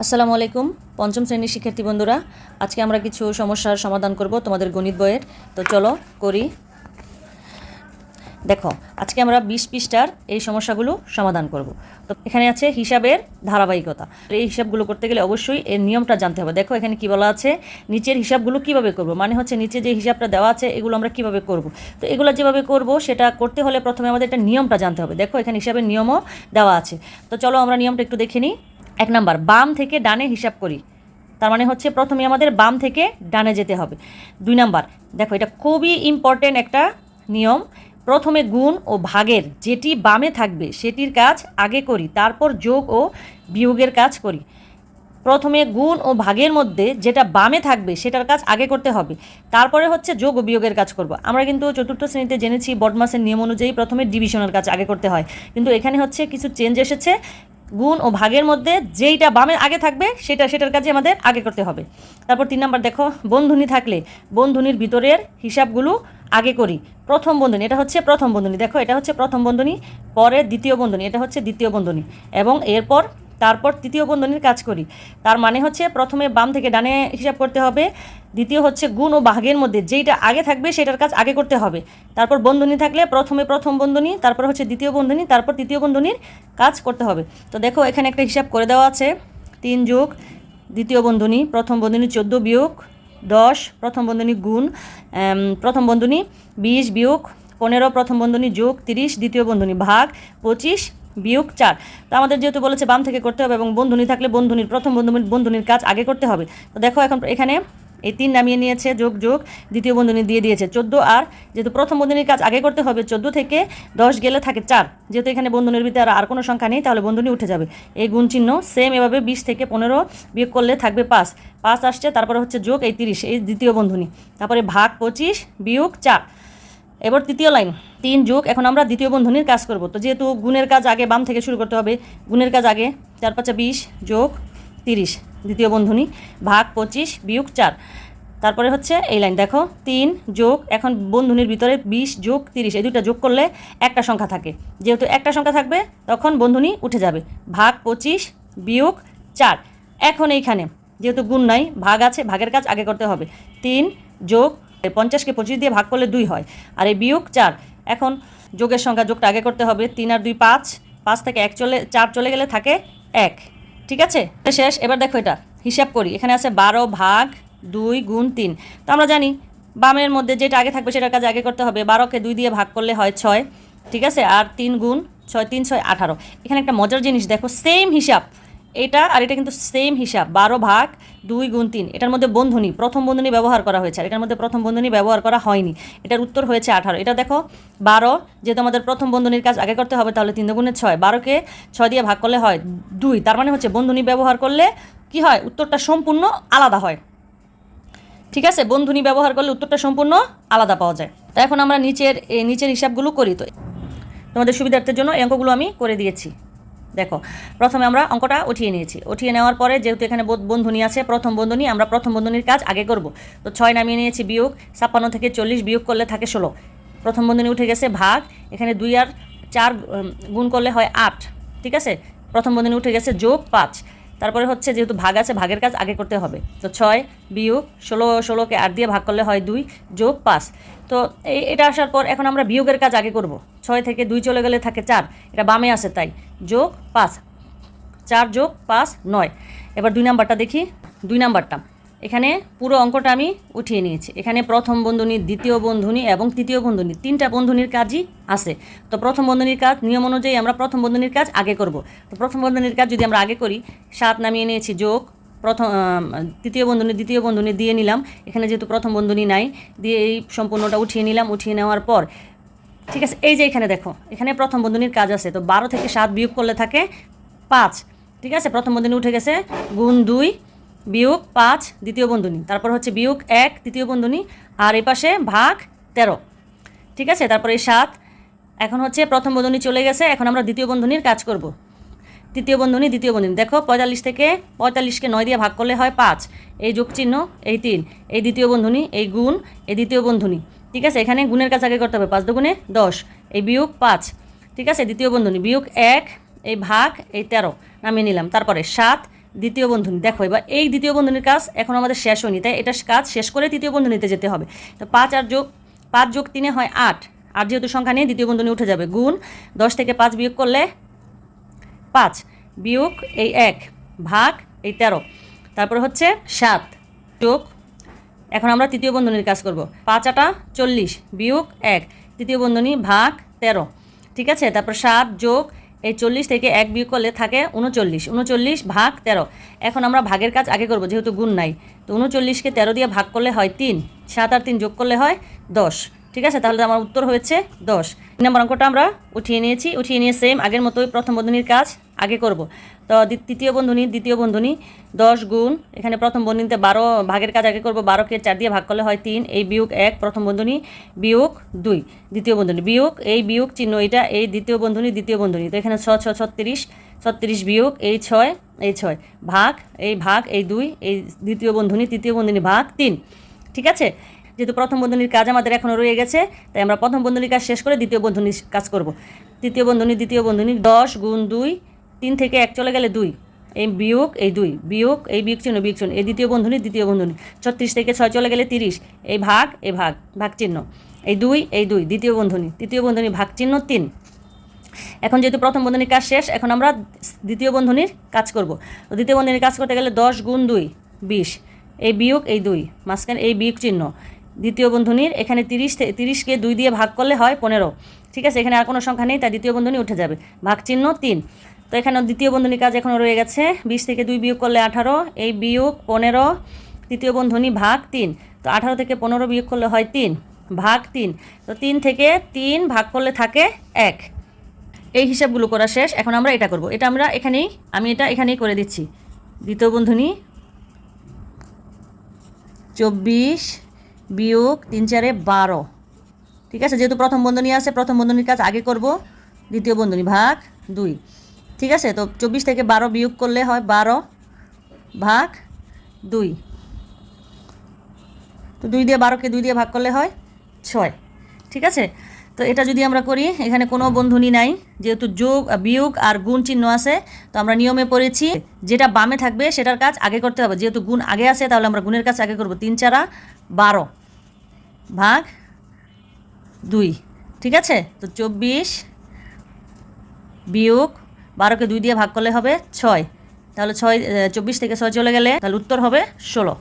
আসসালামু আলাইকুম পঞ্চম শ্রেণীর শিক্ষার্থী বন্ধুরা, আজকে আমরা কিছু সমস্যার সমাধান করব তোমাদের গণিত বইয়ের। তো চলো করি। দেখো, আজকে আমরা 20 পৃষ্ঠার এই সমস্যাগুলো সমাধান করব। তো এখানে আছে হিসাবের ধারাবাহিকতা। এই হিসাবগুলো করতে গেলে অবশ্যই এর নিয়মটা জানতে হবে। দেখো এখানে কি বলা আছে, নিচের হিসাবগুলো কিভাবে করব, মানে হচ্ছে নিচে যে হিসাবটা দেওয়া আছে এগুলো আমরা কিভাবে করব। তো এগুলো যেভাবে করব সেটা করতে হলে প্রথমে আমাদের একটা নিয়মটা জানতে হবে। দেখো এখানে হিসাবের নিয়মও দেওয়া আছে। তো চলো আমরা নিয়মটা একটু দেখে নিই। 1 নাম্বার, বাম থেকে ডানে হিসাব করি। তার মানে হচ্ছে প্রথমে আমাদের বাম থেকে ডানে যেতে হবে। 2 নাম্বার, দেখো এটা খুবই ইম্পর্টেন্ট একটা নিয়ম। প্রথমে গুণ ও ভাগের যেটি বামে থাকবে সেটির কাজ আগে করি, তারপর যোগ ও বিয়োগের কাজ করি। প্রথমে গুণ ও ভাগের মধ্যে যেটা বামে থাকবে সেটার কাজ আগে করতে হবে, তারপরে হচ্ছে যোগ ও বিয়োগের কাজ করব। আমরা কিন্তু চতুর্থ শ্রেণীতে জেনেছি বডমাসের নিয়ম অনুযায়ী প্রথমে ডিভিশনের কাজ আগে করতে হয়, কিন্তু এখানে হচ্ছে কিছু চেঞ্জ এসেছে। গুণ ও ভাগের মধ্যে যেইটা বামে আগে থাকবে সেটার কাজে আমাদের আগে করতে হবে। তারপর 3 নাম্বার, দেখো বন্ধনী থাকলে বন্ধনীর ভিতরের হিসাবগুলো আগে করি। প্রথম বন্ধনী, এটা হচ্ছে প্রথম বন্ধনী, দেখো এটা হচ্ছে প্রথম বন্ধনী, পরে দ্বিতীয় বন্ধনী, এটা হচ্ছে দ্বিতীয় বন্ধনী, এবং তারপর তৃতীয় বন্ধনীর কাজ করি। তার মানে হচ্ছে প্রথমে বাম থেকে ডানে হিসাব করতে হবে, দ্বিতীয় হচ্ছে গুণ ও ভাগের মধ্যে যেইটা আগে থাকবে সেটার কাজ আগে করতে হবে। তারপর বন্ধনী থাকলে প্রথমে প্রথম বন্ধনী, তারপর হচ্ছে দ্বিতীয় বন্ধনী, তারপর তৃতীয় বন্ধনীর কাজ করতে হবে। তো দেখো এখানে একটা হিসাব করে দেওয়া আছে। 3 যোগ দ্বিতীয় বন্ধনী, প্রথম বন্ধনী 14 বিয়োগ 10, প্রথম বন্ধনী গুণ প্রথম বন্ধনী 20 বিয়োগ 15, প্রথম বন্ধনী যোগ 30, দ্বিতীয় বন্ধনী ভাগ 25 বিয়োগ 4। তো আমাদের যেহেতু বলেছে বাম থেকে করতে হবে এবং বন্ধনী থাকলে বন্ধনীর প্রথম বন্ধনীর কাজ আগে করতে হবে। তো দেখো এখন এখানে এই 3 নামিয়ে নিয়েছে, যোগ যোগ দ্বিতীয় বন্ধনী দিয়ে দিয়েছে 14, আর যেহেতু প্রথম বন্ধনীর কাজ আগে করতে হবে 14 থেকে 10 গেলে থাকে 4, যেহেতু এখানে বন্ধনীর ভিতরে আর কোনো সংখ্যা নেই তাহলে বন্ধনী উঠে যাবে। এই গুণ চিহ্ন সেম এভাবে 20 থেকে 15 বিয়োগ করলে থাকবে 5 আসছে, তারপরে হচ্ছে যোগ এই 30, এই দ্বিতীয় বন্ধনী, তারপরে ভাগ 25 বিয়োগ 4। এবার তৃতীয় লাইন 3 যোগ, এখন আমরা দ্বিতীয় বন্ধনীর কাজ করব। তো যেহেতু গুণের কাজ আগে বাম থেকে শুরু করতে হবে, গুণের কাজ আগে, 4 5 20 যোগ 30, দ্বিতীয় বন্ধনী ভাগ 25 বিয়োগ 4। তারপরে হচ্ছে এই লাইন দেখো 3 যোগ, এখন বন্ধনীর ভিতরে 20 যোগ 30, এই দুটো যোগ করলে একটা সংখ্যা থাকে, যেহেতু একটা সংখ্যা থাকবে তখন বন্ধনী উঠে যাবে, ভাগ 25 বিয়োগ 4। এখন এইখানে যেহেতু গুণ নাই ভাগ আছে, ভাগের কাজ আগে করতে হবে। 3 যোগ 50কে 25 দিয়ে ভাগ করলে 2 হয়, আর এই বিয়োগ 4। এখন যোগের সংখ্যা, যোগটা আগে করতে হবে। 3 আর 2 5, 5 থেকে 4 চলে গেলে থাকে 1। ঠিক আছে, শেষ। এবার দেখো এটা হিসাব করি। এখানে আছে 12 ভাগ 2 গুণ 3। তো আমরা জানি বামের মধ্যে যেটা আগে থাকবে সেটার কাজ আগে করতে হবে। 12কে 2 দিয়ে ভাগ করলে হয় 6, ঠিক আছে, আর 3 গুণ 6, 3 6 18। এখানে একটা মজার জিনিস দেখো, সেম হিসাব এটা আর এটা কিন্তু সেম হিসাব, 12 ভাগ 2 গুণ 3। এটার মধ্যে বন্ধনী, প্রথম বন্ধনী ব্যবহার করা হয়েছে, আর এটার মধ্যে প্রথম বন্ধনী ব্যবহার করা হয়নি। এটার উত্তর হয়েছে 18। এটা দেখো 12, যেহেতু আমাদের প্রথম বন্ধনীর কাজ আগে করতে হবে তাহলে 3 দুগুণে 6, 12কে 6 দিয়ে ভাগ করলে হয় 2, তার মানে হচ্ছে বন্ধনী ব্যবহার করলে কি হয়, উত্তরটা সম্পূর্ণ আলাদা হয়। ঠিক আছে, বন্ধনী ব্যবহার করলে উত্তরটা সম্পূর্ণ আলাদা পাওয়া যায়। তো এখন আমরা নিচের হিসাবগুলো করি। তো তোমাদের সুবিধার্থের জন্য এই অঙ্কগুলো আমি করে দিয়েছি। দেখো প্রথমে আমরা অঙ্কটা উঠিয়ে নিয়েছি, উঠিয়ে নেওয়ার পরে যেহেতু এখানে বন্ধনী আছে, প্রথম বন্ধনী, আমরা প্রথম বন্ধনীর কাজ আগে করব। তো 6 নামিয়ে নিয়েছি, বিয়োগ 56 থেকে 40 বিয়োগ করলে থাকে 16, প্রথম বন্ধনী উঠে গেছে, ভাগ এখানে 2 আর 4 গুণ করলে হয় 8, ঠিক আছে, প্রথম বন্ধনী উঠে গেছে, যোগ 5। তারপরে হচ্ছে যেহেতু ভাগ আছে, ভাগের কাজ আগে করতে হবে। তো 6 বিয়োগ 16কে 8 দিয়ে ভাগ করলে হয় 2 যোগ 5। তো এটা আসার পর এখন আমরা বিয়োগের কাজ আগে করব। 6 থেকে 2 চলে গেলে থাকে 4, এটা বামে আছে তাই, যোগ 5, 4 যোগ 5 9। এবার 2 নাম্বারটা দেখি। 2 নাম্বারটা এখানে পুরো অঙ্কটা আমি উঠিয়ে নিয়েছি। এখানে প্রথম বন্ধনী, দ্বিতীয় বন্ধনী এবং তৃতীয় বন্ধনী, 3টা বন্ধনীর কাজই আছে। তো প্রথম বন্ধনীর কাজ নিয়ম অনুযায়ী আমরা প্রথম বন্ধনীর কাজ আগে করব। তো প্রথম বন্ধনীর কাজ যদি আমরা আগে করি, 7 নামিয়ে নিয়েছি, যোগ তৃতীয় বন্ধনী, দ্বিতীয় বন্ধনী দিয়ে নিলাম। এখানে যেহেতু প্রথম বন্ধনী নাই, দিয়ে এই সম্পূর্ণটা উঠিয়ে নিলাম। উঠিয়ে নেওয়ার পর ঠিক আছে, এই যে এখানে দেখো এখানে প্রথম বন্ধনীর কাজ আছে। তো 12 থেকে 7 বিয়োগ করলে থাকে 5, ঠিক আছে, প্রথম বন্ধনী উঠে গেছে, গুণ 2 বিয়োগ 5 দ্বিতীয় বন্ধনী, তারপর হচ্ছে বিয়োগ 1 তৃতীয় বন্ধনী, আর এই পাশে ভাগ 13, ঠিক আছে, তারপরে 7। এখন হচ্ছে প্রথম বন্ধনী চলে গেছে, এখন আমরা দ্বিতীয় বন্ধনীর কাজ করব। তৃতীয় বন্ধনী, দ্বিতীয় বন্ধনী, দেখো 45 থেকে 45কে 9 দিয়ে ভাগ করলে হয় 5, এই যোগ চিহ্ন, এই 3, এই দ্বিতীয় বন্ধনী, এই গুণ, এই দ্বিতীয় বন্ধনী, ঠিক আছে, এখানে গুণের কাজ আগে করতে হবে, 5 দুগুণে 10, এই বিয়োগ 5, ঠিক আছে, দ্বিতীয় বন্ধনী, বিয়োগ 1, এই ভাগ এই 13 নামিয়ে নিলাম। তারপরে 7 দ্বিতীয় বন্ধনী। দেখো এবার এই দ্বিতীয় বন্ধনীর কাজ এখন আমাদের শেষ হয়নি, তাই এটা কাজ শেষ করে তৃতীয় বন্ধনীতে যেতে হবে। তো 5 যোগ 3 হয় 8, আর যেহেতু সংখ্যা নিয়ে দ্বিতীয় বন্ধনী উঠে যাবে, গুণ 10 থেকে 5 বিয়োগ করলে 5, বিয়োগ এই 1, ভাগ এই 13, তারপর হচ্ছে 7, যোগ, এখন আমরা তৃতীয় বন্ধনীর কাজ করব। 5 8 40, বিয়োগ 1, তৃতীয় বন্ধনী, ভাগ 13, ঠিক আছে। তারপর 7 যোগ এই 40 থেকে 1 বিয়োগ করলে থাকে 39, 39 ভাগ 13। এখন আমরা ভাগের কাজ আগে করব, যেহেতু গুণ নাই। তো 39কে 13 দিয়ে ভাগ করলে হয় 3, 7 আর 3 যোগ করলে হয় 10, ঠিক আছে। তাহলে আমার উত্তর হয়েছে 10। নম্বর অঙ্কটা আমরা উঠিয়ে নিয়ে সেম আগের মতোই প্রথম বন্ধনীর কাজ আগে করব। তো তৃতীয় বন্ধনী, দ্বিতীয় বন্ধনী, 10 গুণ, এখানে প্রথম বন্ধনীতে 12, ভাগের কাজ আগে করব, 12কে 4 দিয়ে ভাগ করলে হয় 3, এই বিয়োগ 1 প্রথম বন্ধনী, বিয়োগ 2 দ্বিতীয় বন্ধনী, বিয়োগ এই বিয়োগ চিহ্ন এটা এই দ্বিতীয় বন্ধনী, তো এখানে 6 6 36, 36 বিয়োগ এই 6, এই 6, ভাগ এই 2, এই দ্বিতীয় বন্ধনী, তৃতীয় বন্ধনী, ভাগ 3, ঠিক আছে। যেহেতু প্রথম বন্ধনীর কাজ আমাদের এখনও রয়ে গেছে, তাই আমরা প্রথম বন্ধনীর কাজ শেষ করে দ্বিতীয় বন্ধনীর কাজ করব। দ্বিতীয় বন্ধনী 10 গুণ 2, 3 থেকে 1 চলে গেলে 2, এই বিয়োগ এই 2, বিয়োগ এই বিয়োগ চিহ্ন, এই দ্বিতীয় বন্ধনী, 36 থেকে 6 চলে গেলে 30, এই ভাগ ভাগ চিহ্ন, এই 2 দ্বিতীয় বন্ধনী, ভাগ চিহ্ন 3। এখন যেহেতু প্রথম বন্ধনীর কাজ শেষ, এখন আমরা দ্বিতীয় বন্ধনীর কাজ করব। তো দ্বিতীয় বন্ধনীর কাজ করতে গেলে 10 গুণ 2 20, এই বিয়োগ এই 2, মাঝখানে এই বিয়োগ চিহ্ন, দ্বিতীয় বন্ধনীর, এখানে 30কে 2 দিয়ে ভাগ করলে হয় 15, ঠিক আছে। এখানে আর কোনো সংখ্যা নেই, তাই দ্বিতীয় বন্ধনী উঠে যাবে, ভাগ চিহ্ন 3। তো এখানে দ্বিতীয় বন্ধনীর কাজ এখনও রয়ে গেছে, 20 থেকে 2 বিয়োগ করলে 18, এই বিয়োগ 15, তৃতীয় বন্ধনী, ভাগ 3। তো 18 থেকে 15 বিয়োগ করলে হয় 3, ভাগ 3। তো 3 থেকে 3 ভাগ করলে থাকে 1। এই হিসাবগুলো করা শেষ, এখন আমরা এটা করব। এটা আমি এটা এখানেই করে দিচ্ছি। দ্বিতীয় বন্ধনী 24 বিয়োগ 3 4 12, ঠিক আছে। যেহেতু প্রথম বন্ধনী আছে, প্রথম বন্ধনীর কাজ আগে করব, দ্বিতীয় বন্ধনী, ভাগ 2, ঠিক আছে। তো 24 থেকে 12 বিয়োগ করলে হয় 12, ভাগ 2, তো 2 দিয়ে 12কে 2 দিয়ে ভাগ করলে হয় 6, ঠিক আছে। তো এটা যদি আমরা করি, এখানে কোনো বন্ধনী নাই, যেহেতু যোগ বিয়োগ আর গুণ চিহ্ন আছে, তো আমরা নিয়মে পড়েছি যেটা বামে থাকবে সেটার কাজ আগে করতে হবে। যেহেতু গুণ আগে আছে, তাহলে আমরা গুণের কাজ আগে করব। 3 4 12, ভাগ 2, ঠিক আছে। তো 24 বিয়োগ 12কে 2 দিয়ে ভাগ করলে হবে 6, তাহলে 24 থেকে 6 চলে গেলে তাহলে উত্তর হবে 16।